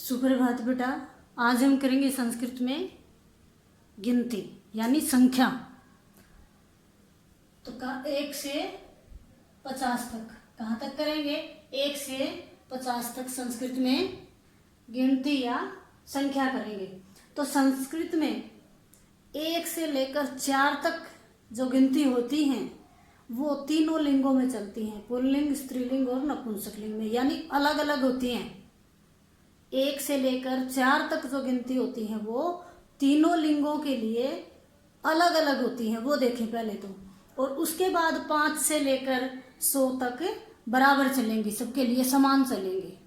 सुप्रभात बेटा। आज हम करेंगे संस्कृत में गिनती यानी संख्या। तो 1 से 50 तक कहाँ तक करेंगे? 1 से 50 तक संस्कृत में गिनती या संख्या करेंगे। तो संस्कृत में 1 से लेकर 4 तक जो गिनती होती हैं वो तीनों लिंगों में चलती हैं, पुल्लिंग, स्त्रीलिंग और नपुंसकलिंग में, यानी अलग अलग होती हैं। 1 से लेकर 4 तक जो गिनती होती है वो तीनों लिंगों के लिए अलग अलग होती हैं, वो देखें पहले तो। और उसके बाद 5 से लेकर 100 तक बराबर चलेंगी, सबके लिए समान चलेंगे।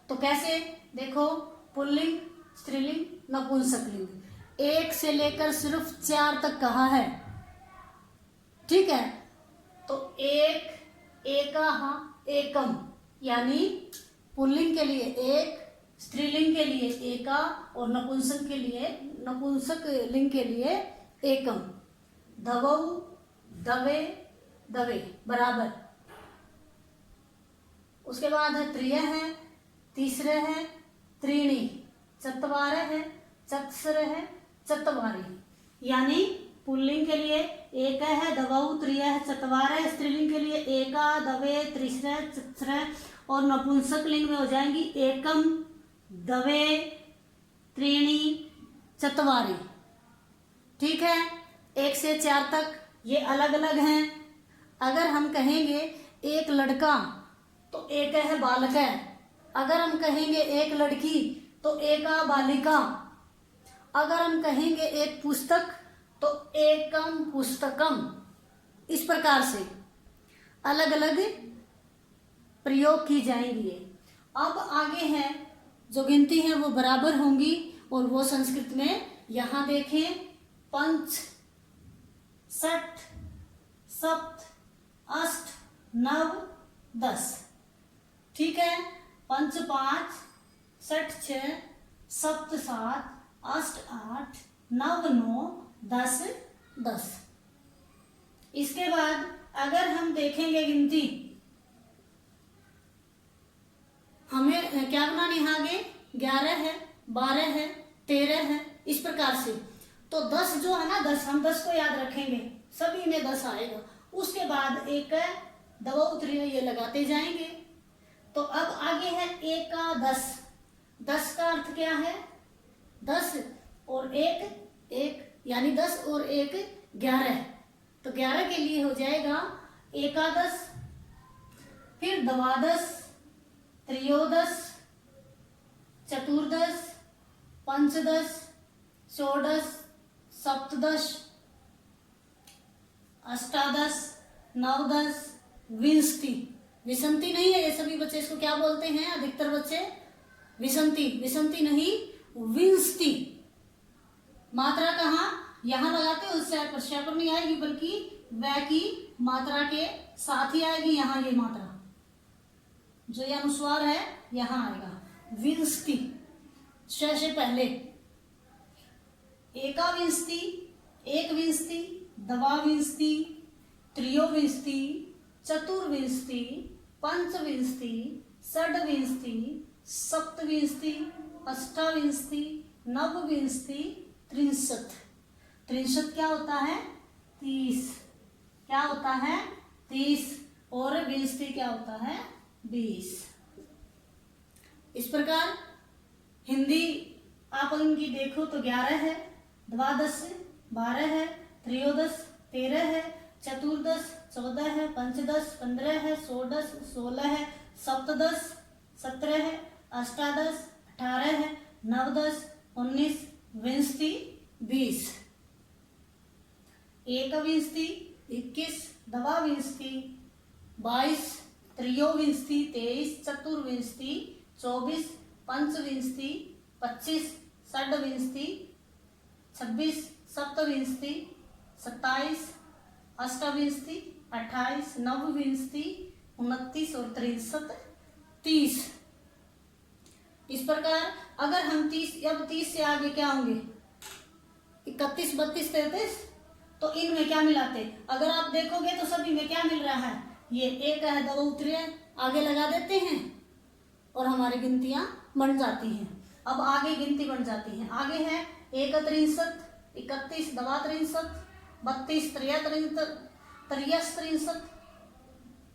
तो कैसे? देखो, पुल्लिंग, स्त्रीलिंग, नपुंसकलिंग। 1 से लेकर सिर्फ 4 तक कहा है, ठीक है। तो एक, एकः, एकम, यानी पुल्लिंग के लिए 1, स्त्रीलिंग के लिए एका और नपुंसक लिंग के लिए एकम। धवौ, दवे, दवे बराबर। उसके बाद है त्रिय है, तीसरे है, त्रीणी, चत्वारे है, चत्सर है, चत्वारि। यानी पुल्लिंग के लिए एक है, दवौ, त्रिय है, चत्वारे। स्त्रीलिंग के लिए एका, दवे, त्रिस्र, चत्सर। और नपुंसक लिंग में हो जाएंगी एकम, दवे, त्रीणी, चत्वारि। ठीक है। 1 से 4 तक ये अलग अलग हैं। अगर हम कहेंगे एक लड़का तो एक है बालक है। अगर हम कहेंगे एक लड़की तो एका बालिका। अगर हम कहेंगे एक पुस्तक तो एकम पुस्तकम। इस प्रकार से अलग अलग प्रयोग की जाएंगी। अब आगे है जो गिनती है वो बराबर होंगी, और वो संस्कृत में यहां देखें, 5, 6, 7, 8, 9, 10। ठीक है। 5 5, 6 6, 7 7, 8 8, 9 9, 10 10। इसके बाद अगर हम देखेंगे गिनती, हमें क्या बनानी है आगे? 11 है, 12 है, 13 है, इस प्रकार से। तो 10 जो है ना, 10 हम 10 को याद रखेंगे, सभी में 10 आएगा। उसके बाद एक दवौ, त्रिय ये लगाते जाएंगे। तो अब आगे है एका 10। 10 का अर्थ क्या है? 10 और 1 1, यानी 10 और 1 11। तो 11 के लिए हो जाएगा एकादश, फिर द्वादश, त्रयोदश, चतुर्दश, पंचदश, षोडश, सप्तदश, अष्टादश, नवदश, विंशति। विंशति नहीं है ये सभी बच्चे, इसको क्या बोलते हैं अधिकतर बच्चे? विंशति। विंशति नहीं, विंशति। मात्रा कहाँ? यहां लगाते हो, उससे प्रश्न पर नहीं आएगी, बल्कि वह की मात्रा के साथ ही आएगी। यहां ये मात्रा जो ये अनुस्वार है यहां आएगा। विंशति से पहले एकाविंशति, एकविंशति, द्वाविंशति, त्रयोविंशति, चतुर्विंशति, पंचविंशति, षड्विंशति, सप्तविंशति, अष्टाविंशति, नवविंशति, 63। 63 क्या होता है? 30। क्या होता है? 30। और विंशति क्या होता है? 20। इस प्रकार हिंदी आप इनकी देखो तो 11 है, द्वादश 12 है, त्रयोदश 13 है, चतुर्दश 14 है, पंचदश 15 है, षोडश 16 है, सप्तदश 17 है, अष्टादश 18 है, नवदश 19, विंशति 20। एकविंशति 21, द्वाविंशति 22, त्रयोविंशति 23, चतुर्विंशति 24, पंचविंशति 25, षड्विंशति 26, सप्तविंशति 27, अष्टाविंशति 28, नवविंशति 29 और 63 30। इस प्रकार अगर हम 30, अब 30 से आगे क्या होंगे? 31, 32, 33। तो इनमें क्या मिलाते? अगर आप देखोगे तो सभी में क्या मिल रहा है? ये एक है, दवौ, त्रिय आगे लगा देते हैं और हमारी गिनतियां बन जाती हैं। अब आगे गिनती बन जाती है। आगे है 31, 31, 32, 32, 33, 33,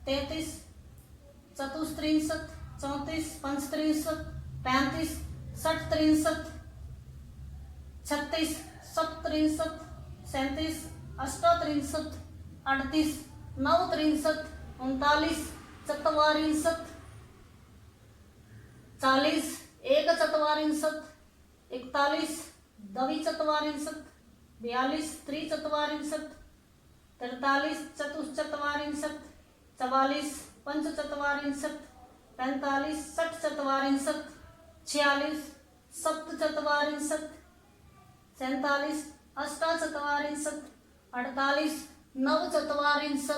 33, 34, 34, 35, 35, 36, 36, 37, 37, 38, 38, 39, 39, 44, 40, 41, 41, 42, 42, 43, 43, 44, 44, 45, 45, 46, 46, 47, 47, 48, 48, 49,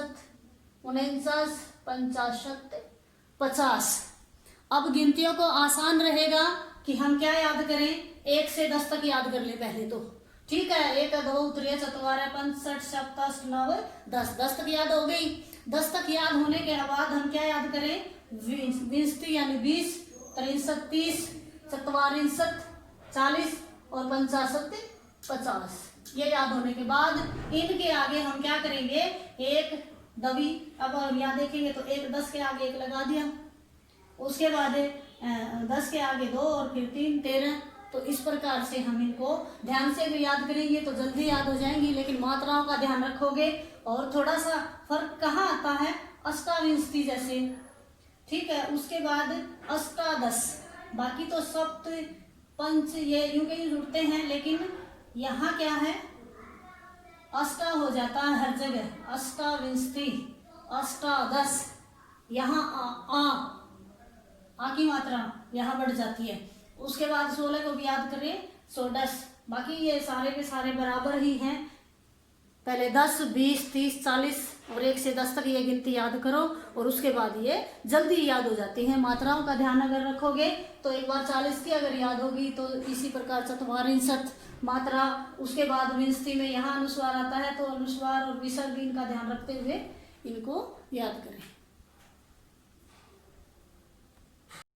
49, 50, 50। अब गिनतियों को आसान रहेगा कि हम क्या याद करें, 1 से 10 तक याद कर ले पहले तो, ठीक है। 1, 2, 3, 4, 5, 6, 7, 8, 9, 10, 10 तक याद हो गई। 10 तक याद होने के बाद हम क्या याद करें, 20 यानी 20, 63, 30, 44, 40 और 50, 50। ये याद होने के बाद इनके आगे हम क्या करेंगे, एक दबी, अब यहाँ देखेंगे तो 1, 10 के आगे 1 लगा दिया, उसके बाद 10 के आगे 2 और फिर 3, 13। तो इस प्रकार से हम इनको ध्यान से भी याद करेंगे तो जल्दी याद हो जाएंगी, लेकिन मात्राओं का ध्यान रखोगे। और थोड़ा सा फर्क कहाँ आता है, अष्टाविंशति जैसे, ठीक है। उसके बाद अष्टादश, बाकी तो सप्त, पंच ये यूं के जुड़ते हैं, लेकिन यहाँ क्या है, अष्टा हो जाता है हर जगह, अष्टाविंशति, अष्टादश। यहाँ आ की मात्रा यहाँ बढ़ जाती है। उसके बाद 16 को भी याद करें, 16, बाकी ये सारे के सारे बराबर ही हैं। पहले 10, 20, 30, 40 और 1 से 10 तक ये गिनती याद करो, और उसके बाद ये जल्दी याद हो जाती है। मात्राओं का ध्यान अगर रखोगे तो एक बार 40 की अगर याद होगी तो इसी प्रकार 44 मात्रा। उसके बाद विंशति में यहाँ अनुस्वार आता है, तो अनुस्वार और विसर्ग इनका ध्यान रखते हुए इनको याद करें।